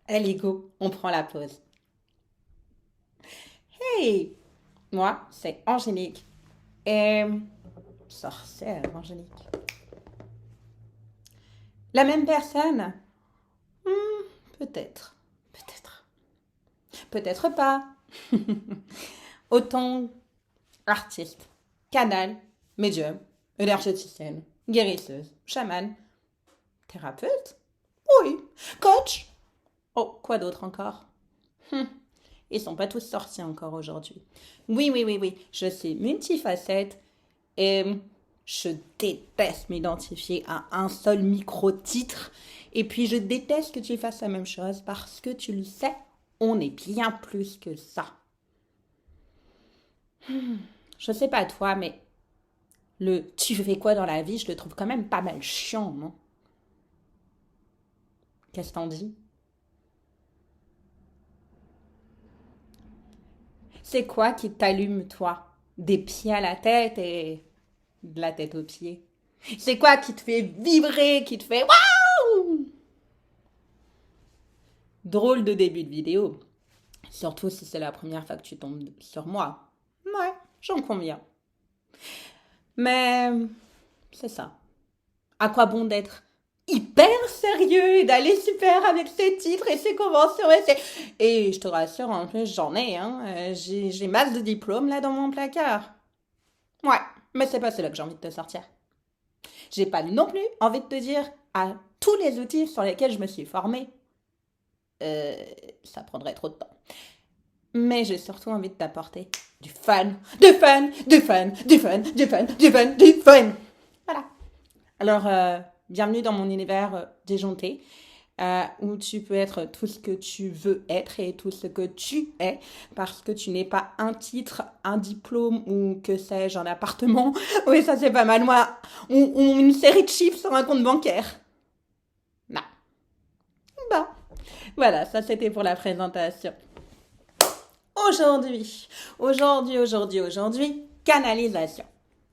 Allez, go, on prend la pause. Hey, moi, c'est Angélique. Et sorcière, Angélique. La même personne? Peut-être. Peut-être. Peut-être pas. Autant artiste, canal, médium, énergéticienne, guérisseuse, chamane, thérapeute? Oui. Coach? Oh, quoi d'autre encore? Hum, Ils sont pas tous sortis encore aujourd'hui. Oui, oui, oui, oui, je suis multifacette. Et je déteste m'identifier à un seul micro-titre. Et puis je déteste que tu fasses la même chose parce que tu le sais, on est bien plus que ça. Je sais pas toi, mais le tu fais quoi dans la vie, je le trouve quand même pas mal chiant, non? Qu'est-ce que t'en dis? C'est quoi qui t'allume, toi? Des pieds à la tête et de la tête aux pieds. C'est quoi qui te fait vibrer, qui te fait waouh? Drôle de début de vidéo. Surtout si c'est la première fois que tu tombes sur moi. Ouais, j'en conviens. Mais c'est ça. À quoi bon d'être hyper sérieux et d'aller super avec ses titres et ses conventions et je te rassure, en plus, j'en ai, hein. J'ai masse de diplômes là dans mon placard. Ouais, mais c'est pas cela que j'ai envie de te sortir. J'ai pas non plus envie de te dire à tous les outils sur lesquels je me suis formée. Euh, Ça prendrait trop de temps. Mais j'ai surtout envie de t'apporter du fun, du fun, du fun, du fun, du fun, du fun, du fun. Voilà. Alors, bienvenue dans mon univers déjanté, où tu peux être tout ce que tu veux être et tout ce que tu es, parce que tu n'es pas un titre, un diplôme ou que sais-je, un appartement. Oui, ça c'est pas mal, moi. Ou une série de chiffres sur un compte bancaire. Non. Bon, voilà, ça c'était pour la présentation. Aujourd'hui, canalisation.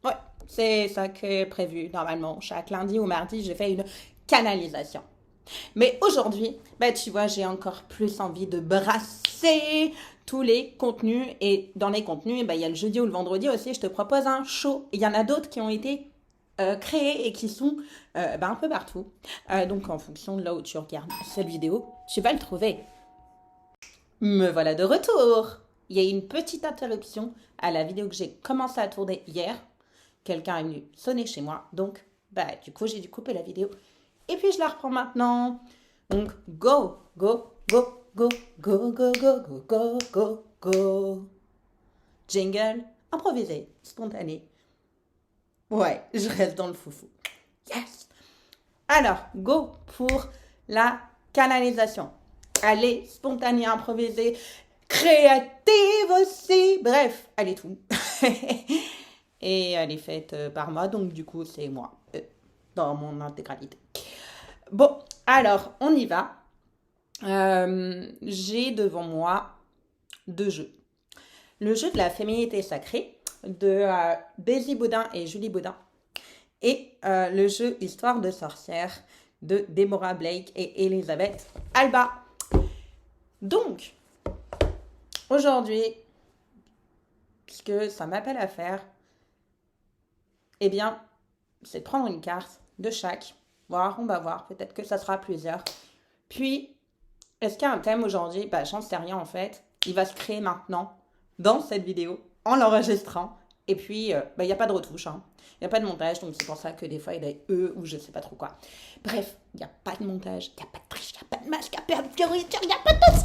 Ouais, c'est ça qui est prévu normalement. Chaque lundi ou mardi, je fais une canalisation. Mais aujourd'hui, bah, tu vois, j'ai encore plus envie de brasser tous les contenus. Et dans les contenus, bah, il y a le jeudi ou le vendredi aussi, je te propose un show. Il y en a d'autres qui ont été créés et qui sont bah, un peu partout. Donc en fonction de là où tu regardes cette vidéo, tu vas le trouver. Me voilà de retour. Il y a eu une petite interruption à la vidéo que j'ai commencé à tourner hier. Quelqu'un est venu sonner chez moi, donc bah du coup j'ai dû couper la vidéo. Et puis je la reprends maintenant. Donc go, go, go, go, go, go, go, go, go, go, go. Jingle, improvisé, spontané. Ouais, je reste dans le foufou. Yes. Alors, go pour la canalisation. Allez, spontané, improvisé, créative aussi. Bref, elle est tout. Et elle est faite par moi, donc du coup, c'est moi, dans mon intégralité. Bon, alors, on y va. J'ai devant moi deux jeux. Le jeu de la féminité sacrée de Daisy Baudin et Julie Baudin. Et le jeu Histoire de sorcière de Deborah Blake et Elisabeth Alba. Donc, aujourd'hui, ce que ça m'appelle à faire, eh bien, c'est de prendre une carte de chaque. On va voir, peut-être que ça sera plusieurs. Puis, est-ce qu'il y a un thème aujourd'hui? Bah, j'en sais rien en fait. Il va se créer maintenant, dans cette vidéo, en l'enregistrant. Et puis, bah, il n'y a pas de retouche, hein. Il n'y a pas de montage, donc c'est pour ça que des fois, il y a des E ou je sais pas trop quoi. Bref, il n'y a pas de montage, il n'y a pas de triche, il n'y a pas de masque, il n'y a pas de fioriture, il n'y a pas de tout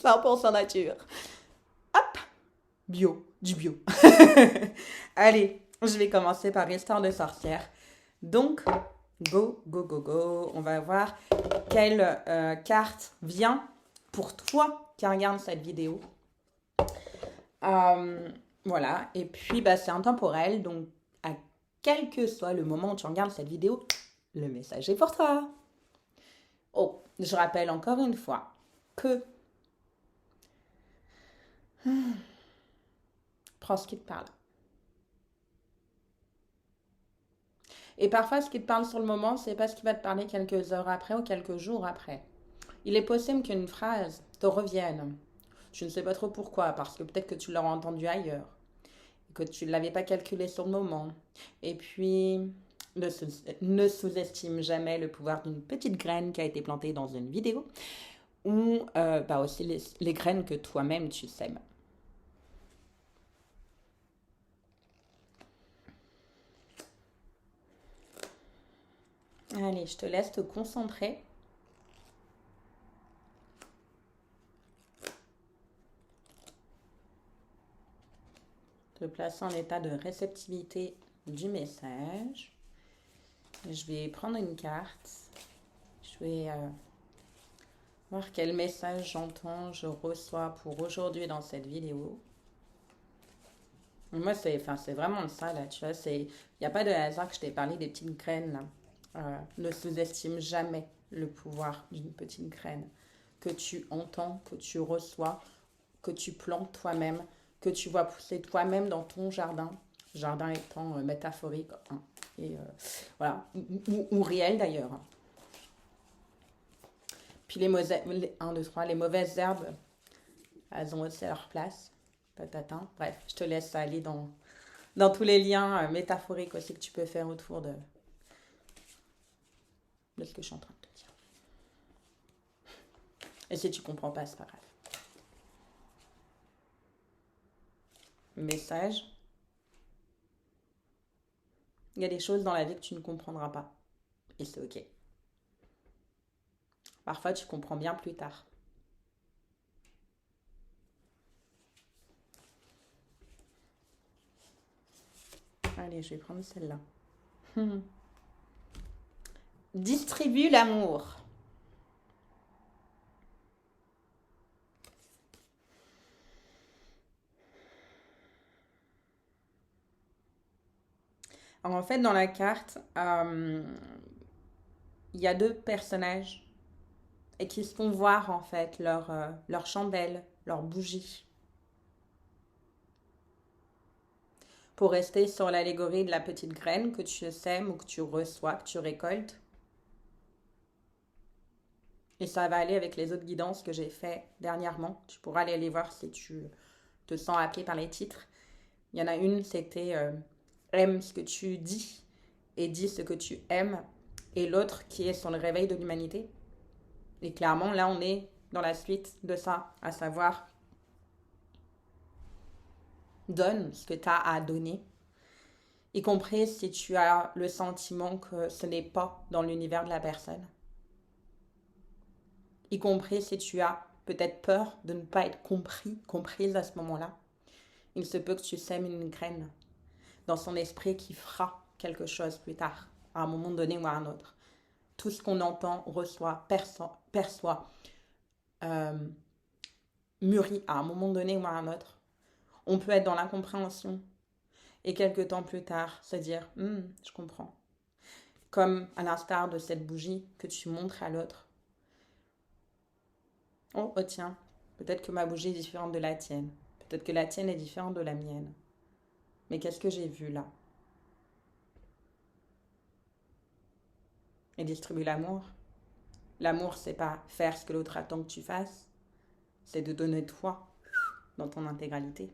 ça. 100% nature. Hop, bio, du bio. Allez, je vais commencer par Histoire de sorcière. Donc, go, go, go, go. On va voir quelle carte vient pour toi qui regarde cette vidéo. Voilà, et puis bah, c'est intemporel, donc à quel que soit le moment où tu regardes cette vidéo, le message est pour toi. Oh, je rappelle encore une fois que prends ce qui te parle. Et parfois, ce qui te parle sur le moment, c'est pas ce qui va te parler quelques heures après ou quelques jours après. Il est possible qu'une phrase te revienne. Je ne sais pas trop pourquoi, parce que peut-être que tu l'auras entendu ailleurs, que tu ne l'avais pas calculé sur le moment. Et puis, ne sous-estime jamais le pouvoir d'une petite graine qui a été plantée dans une vidéo, ou bah aussi les graines que toi-même tu sèmes. Allez, je te laisse te concentrer. Te placer en état de réceptivité du message. Je vais prendre une carte. Je vais voir quel message j'entends, je reçois pour aujourd'hui dans cette vidéo. Moi, c'est vraiment ça, là, tu vois. Il n'y a pas de hasard que je t'ai parlé des petites graines, là. Ne sous-estime jamais le pouvoir d'une petite graine que tu entends, que tu reçois, que tu plantes toi-même, que tu vois pousser toi-même dans ton jardin. Jardin étant métaphorique, hein, et voilà, ou réel d'ailleurs. Puis les mauvaises herbes, elles ont aussi leur place. Tatatin. Bref, je te laisse aller dans tous les liens métaphoriques aussi que tu peux faire autour de ce que je suis en train de te dire. Et si tu comprends pas, c'est pas grave. Message. Il y a des choses dans la vie que tu ne comprendras pas. Et c'est ok. Parfois, tu comprends bien plus tard. Allez, je vais prendre celle-là. Distribue l'amour. Alors, en fait, dans la carte, il y a deux personnages et qui se font voir en fait leur chandelle, leur bougie. Pour rester sur l'allégorie de la petite graine que tu sèmes ou que tu reçois, que tu récoltes. Et ça va aller avec les autres guidances que j'ai fait dernièrement. Tu pourras aller les voir si tu te sens appelé par les titres. Il y en a une, c'était aime ce que tu dis et dis ce que tu aimes. Et l'autre qui est sur le réveil de l'humanité. Et clairement, là, on est dans la suite de ça, à savoir donne ce que tu as à donner, y compris si tu as le sentiment que ce n'est pas dans l'univers de la personne, y compris si tu as peut-être peur de ne pas être comprise à ce moment-là. Il se peut que tu sèmes une graine dans son esprit qui fera quelque chose plus tard, à un moment donné ou à un autre. Tout ce qu'on entend, reçoit, perçoit, euh, mûrit à un moment donné ou à un autre. On peut être dans l'incompréhension et quelques temps plus tard se dire je comprends. Comme à l'instar de cette bougie que tu montres à l'autre. Oh tiens, peut-être que ma bougie est différente de la tienne. Peut-être que la tienne est différente de la mienne. Mais qu'est-ce que j'ai vu là? Et distribue l'amour. L'amour, c'est pas faire ce que l'autre attend que tu fasses. C'est de donner toi dans ton intégralité.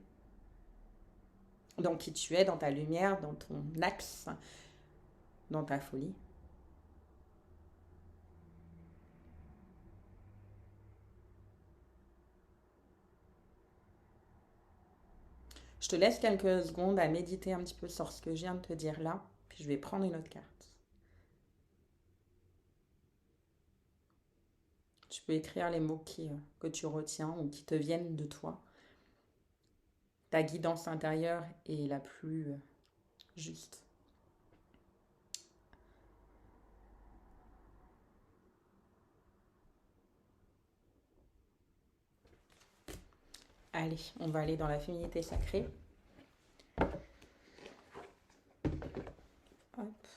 Dans qui tu es, dans ta lumière, dans ton axe, dans ta folie. Je te laisse quelques secondes à méditer un petit peu sur ce que je viens de te dire là, puis je vais prendre une autre carte. Tu peux écrire les mots que tu retiens ou qui te viennent de toi. Ta guidance intérieure est la plus juste. Allez, on va aller dans la féminité sacrée. Hop.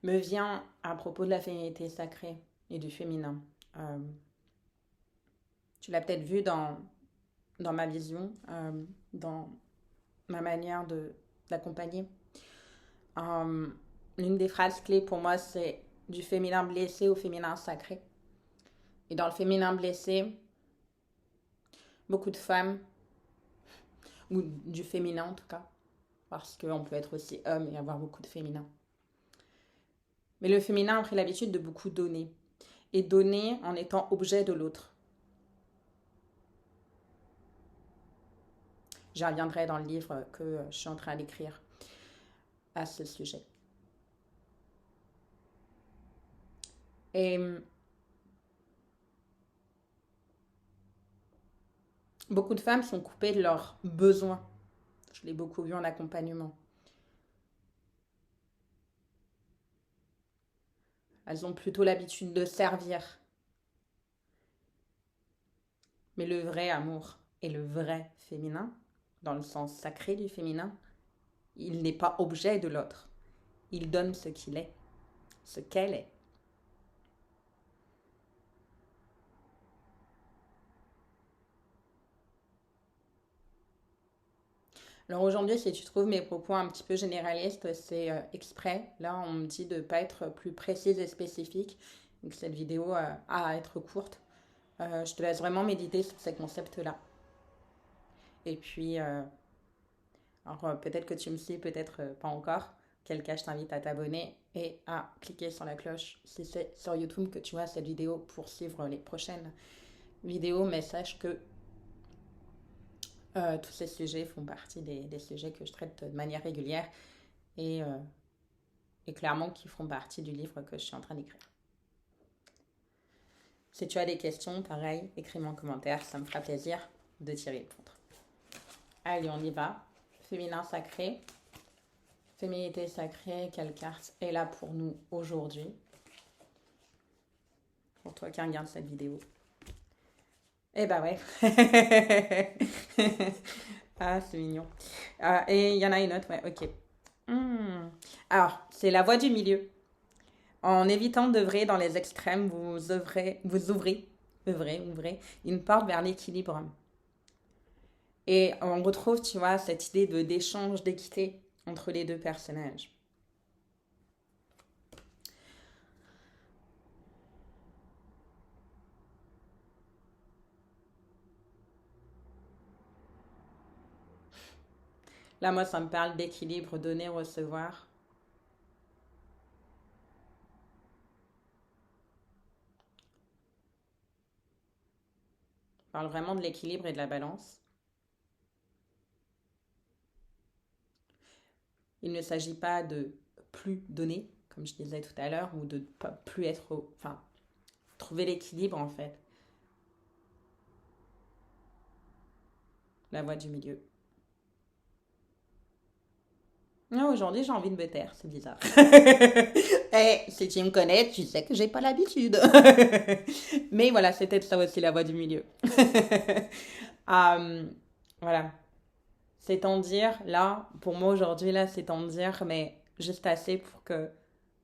Me vient à propos de la féminité sacrée et du féminin. Tu l'as peut-être vu dans ma vision, dans ma manière d'accompagner. Euh, L'une des phrases clés pour moi, c'est du féminin blessé au féminin sacré. Et dans le féminin blessé, beaucoup de femmes, ou du féminin en tout cas, parce qu'on peut être aussi homme et avoir beaucoup de féminin. Mais le féminin a pris l'habitude de beaucoup donner. Et donner en étant objet de l'autre. J'y reviendrai dans le livre que je suis en train d'écrire à ce sujet. Et beaucoup de femmes sont coupées de leurs besoins. Je l'ai beaucoup vu en accompagnement. Elles ont plutôt l'habitude de servir. Mais le vrai amour et le vrai féminin, dans le sens sacré du féminin, il n'est pas objet de l'autre. Il donne ce qu'il est, ce qu'elle est. Alors aujourd'hui, si tu trouves mes propos un petit peu généralistes, c'est exprès. Là, on me dit de ne pas être plus précise et spécifique. Donc cette vidéo a à être courte. Je te laisse vraiment méditer sur ces concepts-là. Et puis, alors peut-être que tu me suis, peut-être pas encore. Quel cas, je t'invite à t'abonner et à cliquer sur la cloche si c'est sur YouTube que tu vois cette vidéo pour suivre les prochaines vidéos. Mais sache que tous ces sujets font partie des sujets que je traite de manière régulière et, euh, et clairement qui feront partie du livre que je suis en train d'écrire. Si tu as des questions, pareil, écris-moi en commentaire, ça me fera plaisir de t'y répondre. Allez, on y va. Féminin sacré. Féminité sacrée, quelle carte est là pour nous aujourd'hui? Pour toi qui regarde cette vidéo. Eh ben ouais. Ah, c'est mignon. Et il y en a une autre, ouais, ok. Alors, c'est la voie du milieu. En évitant d'œuvrer dans les extrêmes, ouvrez une porte vers l'équilibre. Et on retrouve, tu vois, cette idée d'échange, d'équité entre les deux personnages. Là, moi, ça me parle d'équilibre, donner, recevoir. On parle vraiment de l'équilibre et de la balance. Il ne s'agit pas de plus donner, comme je disais tout à l'heure, ou de pas plus être... Enfin, trouver l'équilibre, en fait. La voie du milieu. Ah, aujourd'hui, j'ai envie de me taire, c'est bizarre. Et si tu me connais, tu sais que j'ai pas l'habitude. Mais voilà, c'est peut-être ça aussi la voie du milieu. Euh, voilà. C'est en dire, là, pour moi aujourd'hui, là, c'est en dire, mais juste assez pour que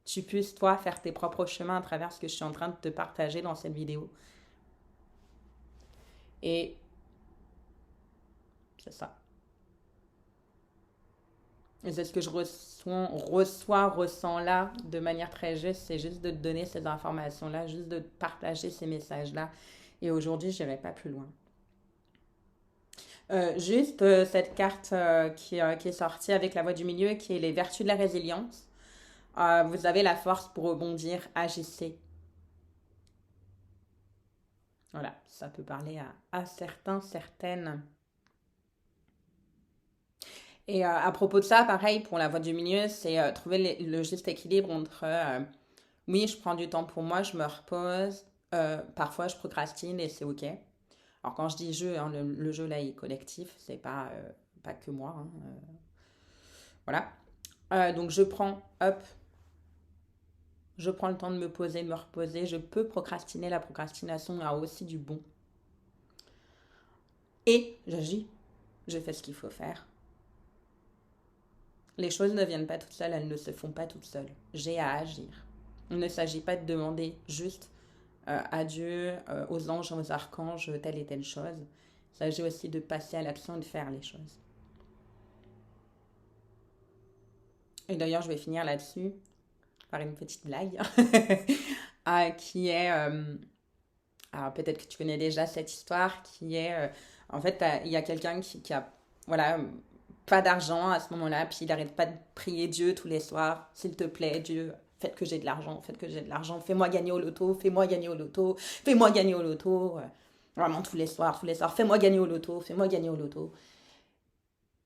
tu puisses, toi, faire tes propres chemins à travers ce que je suis en train de te partager dans cette vidéo. Et c'est ça. Et c'est ce que je ressens là de manière très juste, c'est juste de te donner ces informations-là, juste de te partager ces messages-là. Et aujourd'hui, je n'irai pas plus loin. Juste cette carte qui est sortie avec la voix du milieu, qui est les vertus de la résilience. Vous avez la force pour rebondir, agissez. Voilà, ça peut parler à certains, certaines. Et à propos de ça, pareil, pour la voie du milieu, c'est trouver le juste équilibre entre oui, je prends du temps pour moi, je me repose, parfois je procrastine et c'est ok. Alors quand je dis jeu, hein, le jeu là il est collectif, c'est pas que moi, hein, voilà. Donc je prends, hop, je prends le temps de me poser, de me reposer. Je peux procrastiner, la procrastination a aussi du bon. Et j'agis, je fais ce qu'il faut faire. Les choses ne viennent pas toutes seules, elles ne se font pas toutes seules. J'ai à agir. Il ne s'agit pas de demander juste à Dieu, aux anges, aux archanges, telle et telle chose. Il s'agit aussi de passer à l'action et de faire les choses. Et d'ailleurs, je vais finir là-dessus par une petite blague qui est, alors peut-être que tu connais déjà cette histoire, qui est, en fait, il y a quelqu'un qui a, voilà, pas d'argent à ce moment-là, puis il n'arrête pas de prier Dieu tous les soirs, s'il te plaît, Dieu, faites que j'ai de l'argent, faites que j'ai de l'argent, fais-moi gagner au loto, fais-moi gagner au loto, fais-moi gagner au loto, vraiment tous les soirs, fais-moi gagner au loto, fais-moi gagner au loto.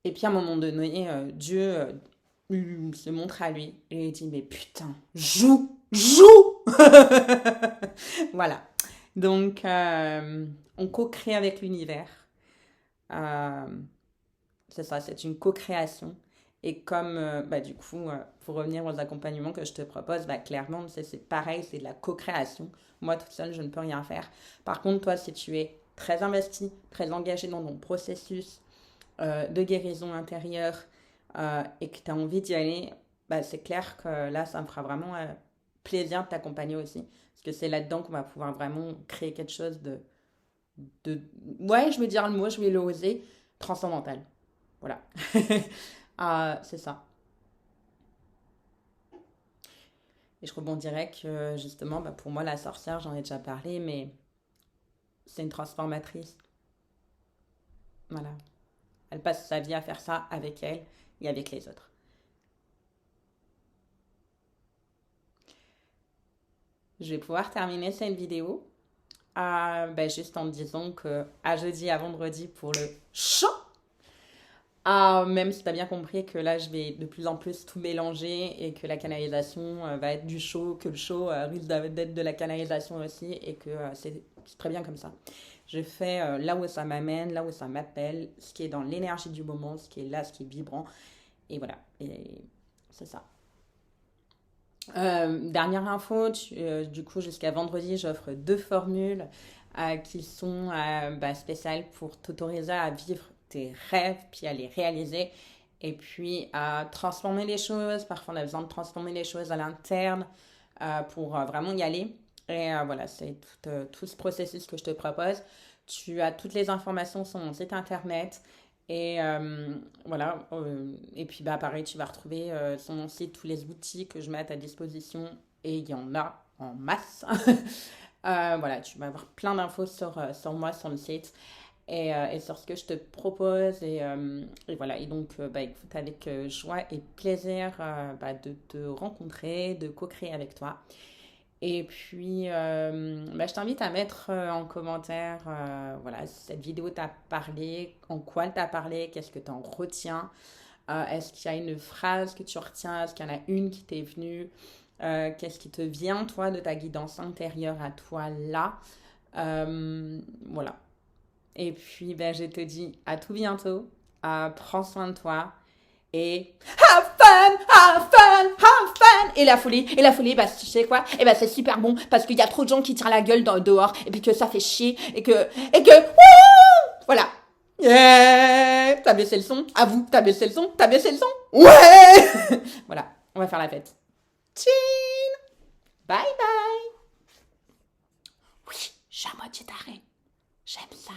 Et puis à un moment donné, Dieu se montre à lui et il dit, mais putain, joue, joue. Voilà. Donc, on co-crée avec l'univers. Euh, c'est ça, c'est une co-création. Et comme, bah, du coup, pour revenir aux accompagnements que je te propose, bah, clairement, c'est pareil, c'est de la co-création. Moi, toute seule, je ne peux rien faire. Par contre, toi, si tu es très investi, très engagé dans ton processus de guérison intérieure et que tu as envie d'y aller, bah, c'est clair que là, ça me fera vraiment plaisir de t'accompagner aussi. Parce que c'est là-dedans qu'on va pouvoir vraiment créer quelque chose de... Ouais, je vais dire le mot, je vais l'oser, transcendantal. Voilà. C'est ça. Et je rebondirais que justement, bah, pour moi, la sorcière, j'en ai déjà parlé, mais c'est une transformatrice. Voilà. Elle passe sa vie à faire ça avec elle et avec les autres. Je vais pouvoir terminer cette vidéo ben, juste en te disant que à jeudi, à vendredi pour le chant. Même si tu as bien compris que là, je vais de plus en plus tout mélanger et que la canalisation va être du show, que le show risque d'être de la canalisation aussi et que c'est très bien comme ça. Je fais là où ça m'amène, là où ça m'appelle, ce qui est dans l'énergie du moment, ce qui est là, ce qui est vibrant. Et voilà, et c'est ça. Dernière info, du coup, jusqu'à vendredi, j'offre 2 formules qui sont bah, spéciales pour t'autoriser à vivre tes rêves, puis à les réaliser, et puis à transformer les choses. Parfois, on a besoin de transformer les choses à l'interne pour vraiment y aller. Et voilà, c'est tout ce processus que je te propose. Tu as toutes les informations sur mon site internet. Et voilà, et puis bah pareil, tu vas retrouver sur mon site tous les outils que je mets à ta disposition et il y en a en masse. Voilà, tu vas avoir plein d'infos sur moi sur le site et sur ce que je te propose et voilà, et donc bah écoute, avec joie et plaisir bah, de te rencontrer, de co-créer avec toi. Et puis, bah, je t'invite à mettre en commentaire, voilà, si cette vidéo t'a parlé, en quoi elle t'a parlé, qu'est-ce que tu en retiens, est-ce qu'il y a une phrase que tu retiens, est-ce qu'il y en a une qui t'est venue, qu'est-ce qui te vient, toi, de ta guidance intérieure à toi là. Voilà. Et puis, ben, je te dis à tout bientôt, prends soin de toi et have fun, have fun, have fun. Et la folie, bah tu sais quoi? Et bah c'est super bon parce qu'il y a trop de gens qui tirent la gueule dehors et puis que ça fait chier et que voilà. Yeah. T'as baissé le son? À vous, t'as baissé le son? T'as baissé le son? Ouais. Voilà, on va faire la fête. Tching. Bye bye. Oui, je suis à moitié tarée. J'aime ça.